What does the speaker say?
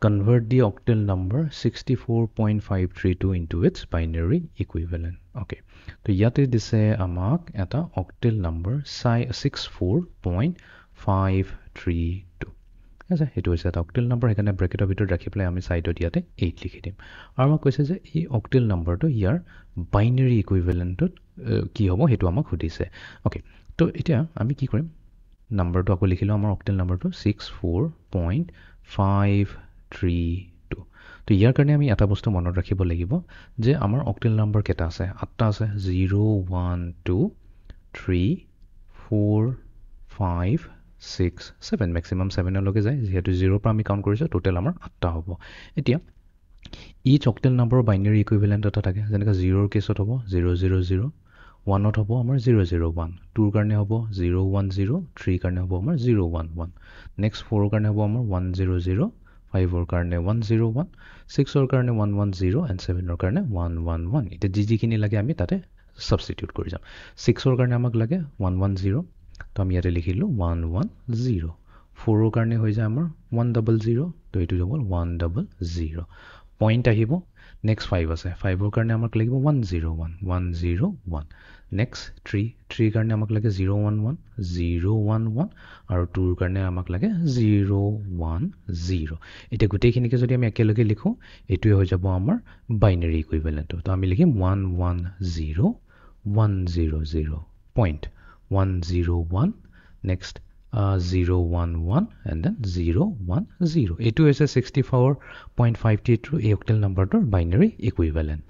convert the octal number 64.532 into its binary equivalent. Okay, so yate dise amak eta octal number 64.532. আছে হেতু হৈছে এটা অক্টেল number হেকানে ব্ৰেকেটৰ ভিতৰত ৰাখি পেলাই আমি সাইডত ইয়াতে 8 লিখি দিম আৰু আমাক কৈছে যে এই অক্টেল নম্বৰটো ইয়াৰ বাইনাৰি ইকুইভেলেন্টত কি হ'ব হেতু আমাক সুধিছে ওকে তো এতিয়া আমি কি কৰিম নম্বৰটো আকৌ লিখিলো আমাৰ অক্টেল নম্বৰটো 64.532 তো ইয়াৰ কাৰণে আমি এটা বস্তু মনত ৰাখিব লাগিব যে আমাৰ অক্টেল নম্বৰ কেটা আছে আঠটা আছে 0 1 2 3 4 5 6 7 maximum 7 লগে যায় যেহেতু 0 পৰা আমি কাউন্ট কৰিছো টোটাল আমাৰ 8টা হ'ব এতিয়া each octal number binary equivalent এটা থাকে যেনেকা 0 ৰ কেছত হ'ব 000 1 ত হ'ব আমাৰ 001 2 ৰ কাৰণে হ'ব 010 3 ৰ কাৰণে হ'ব আমাৰ 011 next 4 ৰ কাৰণে হ'ব আমাৰ 100 5 ৰ কাৰণে 101 6 ৰ কাৰণে 110 and 7 ৰ কাৰণে 111 এটা যিখিনি লাগে আমি তাতে সাবস্টিটিউট কৰি যাম 6 ৰ কাৰণে আমাক লাগে 110 তো আমি ইয়াতে লিখিলো 110 4 ৰ কাৰণে হৈ যায় আমাৰ 100 তো এটো হ'ব 100 পইণ্ট আহিব নেক্সট 5 আছে 5 ৰ কাৰণে আমাক লাগিব 101 নেক্সট 3 ৰ কাৰণে আমাক লাগে 011 আৰু 2 ৰ কাৰণে আমাক লাগে 010 এটা গোটেইখিনিকে যদি আমি একেলগে লিখো এটোই হৈ যাব আমাৰ বাইনাৰি ইকুইভেলেন্ট তো আমি লিখিম 110100 point 101 next 011 and then 010 etu is a 64.532 octal number to binary equivalent